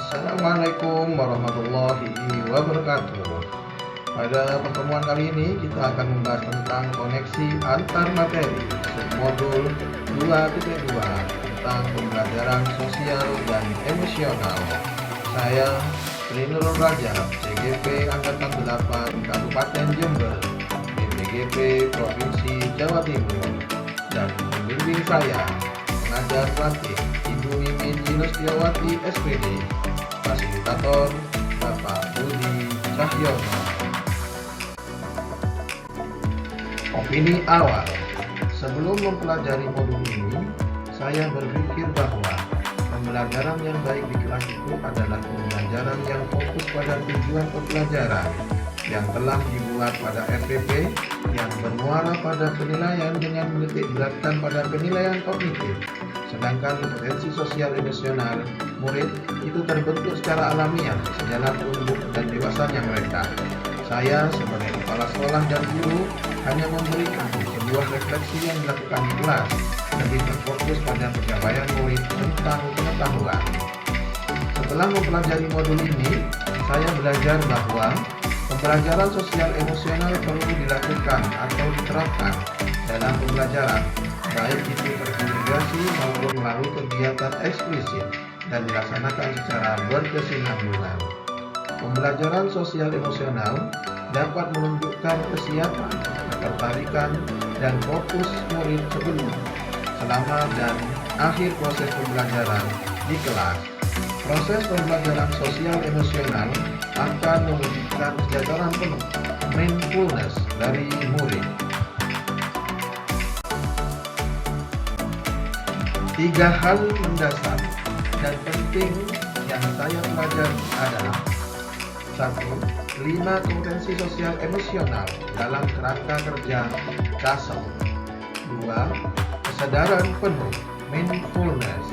Assalamualaikum warahmatullahi wabarakatuh. Pada pertemuan kali ini kita akan membahas tentang koneksi antar materi submodul 2.2 tentang pembelajaran sosial dan emosional. Saya Tri Nurul Raja, CGP Angkatan 8 Kabupaten Jember, BPGP Provinsi Jawa Timur, dan pembimbing saya pengajar pelatih Ibu Mimin Yunustiawati SPD, fasilitator Bapak Budi Cahyono. Opini awal. Sebelum mempelajari modul ini, saya berpikir bahwa pembelajaran yang baik di kelas itu adalah pembelajaran yang fokus pada tujuan pembelajaran yang telah dibuat pada RPP yang bermuara pada penilaian dengan menitik beratkan pada penilaian kognitif. Sedangkan kompetensi sosial emosional murid itu terbentuk secara alamiah sejalan tumbuh dan dewasanya mereka. Saya sebagai kepala sekolah dan guru hanya memberikan sebuah refleksi yang dilakukan di kelas, lebih berfokus pada pencapaian murid tentang pengetahuan. Setelah mempelajari modul ini, saya belajar bahwa pembelajaran sosial emosional perlu dilakukan atau diterapkan dalam pembelajaran, baik itu terintegrasi maupun melalui kegiatan eksplisit dan dilaksanakan secara berkesinambungan. Pembelajaran sosial emosional dapat menunjukkan kesiapan, ketertarikan, dan fokus murid sebelum, selama, dan akhir proses pembelajaran di kelas. Proses pembelajaran sosial emosional akan mewujudkan kesadaran penuh mindfulness dari murid. 3 hal mendasar dan penting yang saya pelajari adalah: 1. 5 kompetensi sosial emosional dalam kerangka kerja KASO. 2. Kesadaran penuh mindfulness.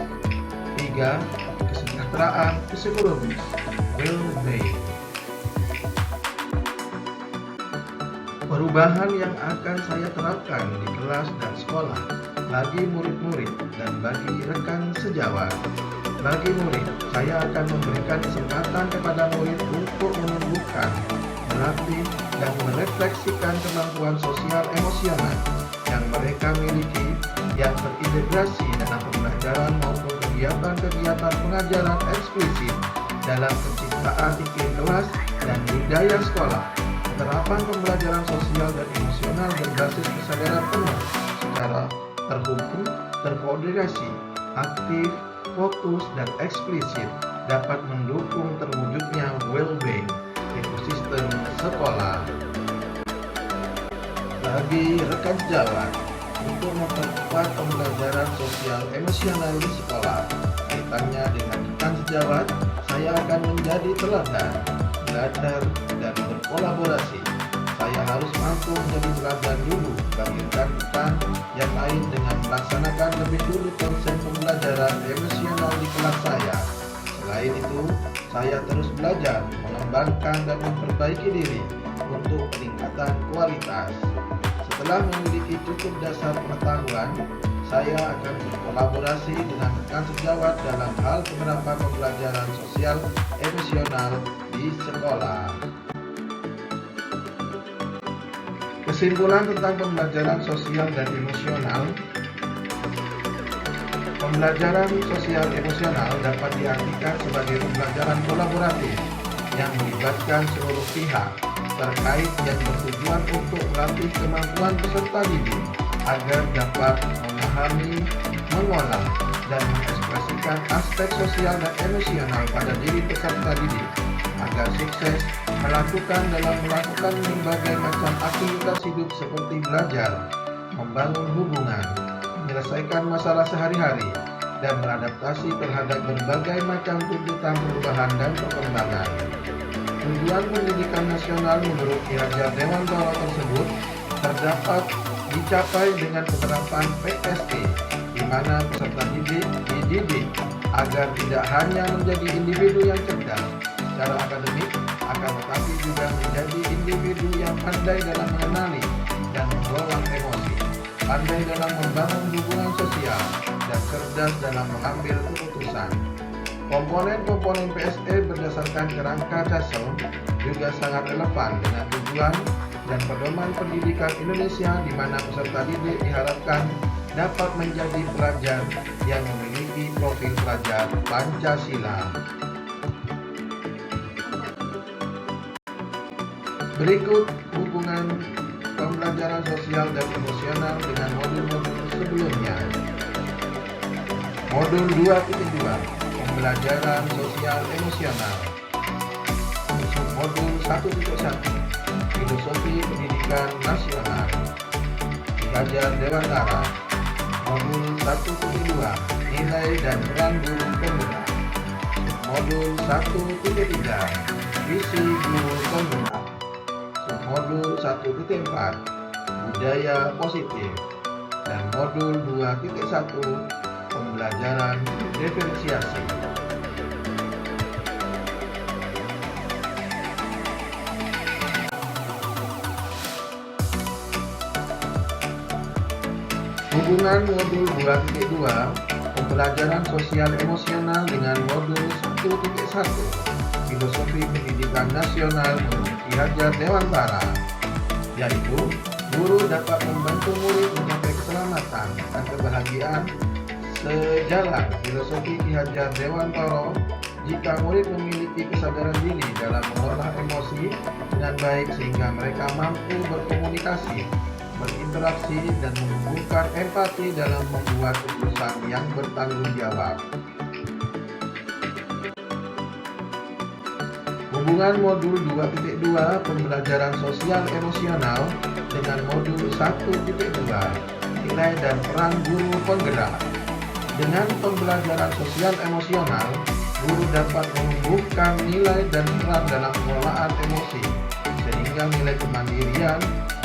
3. Kesejahteraan psikologis well-being. Perubahan yang akan saya terapkan di kelas dan sekolah bagi murid-murid dan bagi rekan sejawat. Bagi murid, saya akan memberikan kesempatan kepada murid untuk menumbuhkan, melatih, dan merefleksikan kemampuan sosial emosional yang mereka miliki yang terintegrasi dalam pembelajaran maupun kegiatan-kegiatan pengajaran eksplisit dalam penciptaan iklim kelas dan budaya sekolah. Penerapan pembelajaran sosial dan emosional berbasis kesadaran penuh secara terhubung, terkoordinasi, aktif, fokus, dan eksplisit dapat mendukung terwujudnya well-being ekosistem sekolah. Bagi rekan sejawat, untuk memperkuat pembelajaran sosial emosional di sekolah, kaitannya dengan rekan sejawat, saya akan menjadi teladan, belajar, dan berkolaborasi. Saya harus mampu menjadi teladan dulu bagi rekan-rekan yang lain dengan melaksanakan lebih dulu konsep pembelajaran emosional di kelas saya. Selain itu, saya terus belajar, mengembangkan, dan memperbaiki diri untuk peningkatan kualitas. Setelah memiliki cukup dasar pengetahuan, saya akan berkolaborasi dengan rekan sejawat dalam hal penerapan pembelajaran sosial emosional di sekolah. Kesimpulan tentang pembelajaran sosial dan emosional. Pembelajaran sosial emosional dapat diartikan sebagai pembelajaran kolaboratif yang melibatkan seluruh pihak terkait yang bertujuan untuk melatih kemampuan peserta didik agar dapat memahami, mengolah, dan mengekspresikan aspek sosial dan emosional pada diri peserta didik agar sukses dalam melakukan berbagai macam aktivitas hidup seperti belajar, membangun hubungan, menyelesaikan masalah sehari-hari, dan beradaptasi terhadap berbagai macam tuntutan perubahan dan perkembangan. Tujuan pendidikan nasional menurut Kinerja Dewan Guru tersebut terdapat dicapai dengan penerapan PSE, di mana peserta didik dididik agar tidak hanya menjadi individu yang cerdas secara akademik, akan tetapi juga menjadi individu yang pandai dalam mengenali dan mengelola emosi, pandai dalam membangun hubungan sosial, dan cerdas dalam mengambil keputusan. Komponen-komponen PSE berdasarkan kerangka dasar juga sangat relevan dengan tujuan dan pedoman pendidikan Indonesia, di mana peserta didik diharapkan dapat menjadi pelajar yang memiliki profil pelajar Pancasila. Berikut hubungan pembelajaran sosial dan emosional dengan modul-modul sebelumnya. Modul 2.2 Pembelajaran sosial emosional. Modul 1.1 Filosofi Pendidikan Nasional. Belajar Dewantara. Modul 1.2 Nilai dan peran guru penggerak. Modul 1.3 Visi guru penggerak. Modul 1.4 Budaya positif. Dan modul 2.1 Pembelajaran diferensiasi. Hubungan modul 2.2 Pembelajaran sosial emosional dengan modul 1.1 Filosofi Pendidikan Nasional menurut Ki Hajar Dewantara, yaitu guru dapat membantu murid mencapai keselamatan dan kebahagiaan sejalan filosofi Ki Hajar Dewantara jika murid memiliki kesadaran diri dalam mengolah emosi dengan baik sehingga mereka mampu berkomunikasi, berinteraksi, dan menumbuhkan empati dalam membuat keputusan yang bertanggung jawab. Hubungan modul 2.2 Pembelajaran sosial emosional dengan modul 1.2 Nilai dan peran guru penggerak. Dengan pembelajaran sosial emosional, guru dapat menumbuhkan nilai dan peran dalam pengelolaan emosi, sehingga nilai kemandirian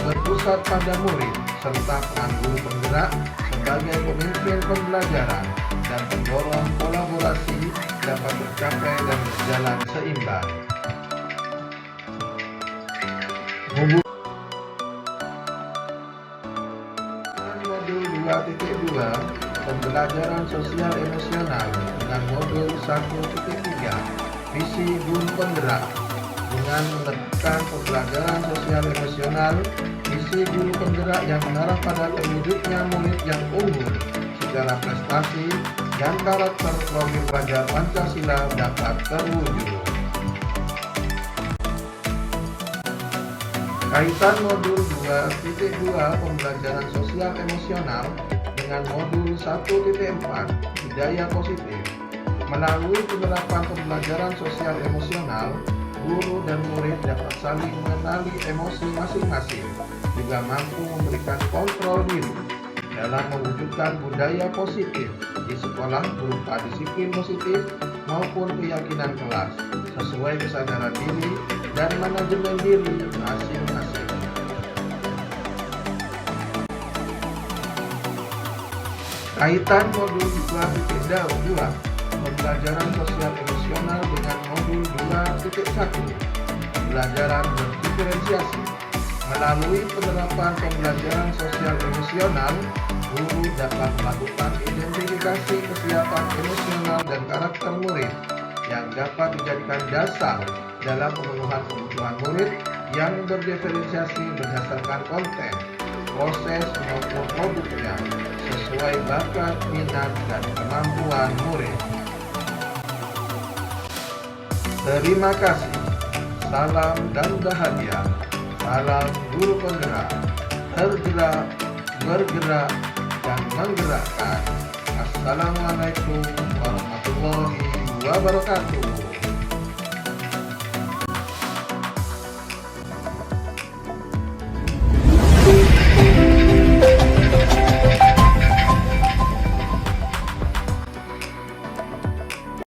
berpusat pada murid, serta peran guru penggerak sebagai pemimpin pembelajaran dan pendorong kolaborasi dapat tercapai dan berjalan seimbang. Hubungan modul 2.2 Pembelajaran sosial emosional dengan modul 1.3 Visi guru penggerak. Dengan menekan pembelajaran sosial emosional, visi guru penggerak yang mengarah pada terwujudnya murid yang unggul secara prestasi dan karakter profil pelajar Pancasila dapat terwujud. Kaitan modul 2.2 Pembelajaran sosial emosional dengan modul 1.4 Budaya positif. Melalui penerapan pembelajaran sosial emosional, guru dan murid dapat saling mengenali emosi masing-masing, juga mampu memberikan kontrol diri dalam mewujudkan budaya positif di sekolah berupa disiplin positif maupun keyakinan kelas sesuai kesadaran diri dan manajemen diri masing-masing. Kaitan modul 2.2 Pembelajaran sosial emosional dengan modul 2.1 Pembelajaran berdiferensiasi. Melalui penerapan pembelajaran sosial emosional, guru dapat melakukan identifikasi kesiapan emosional dan karakter murid yang dapat dijadikan dasar dalam pemenuhan kebutuhan murid yang berdiferensiasi berdasarkan konten, proses maupun produknya sesuai bakat, minat, dan kemampuan murid. Terima kasih. Salam dan bahagia. Salam guru penggerak, tergerak, bergerak, dan menggerakkan. Assalamualaikum warahmatullahi wabarakatuh.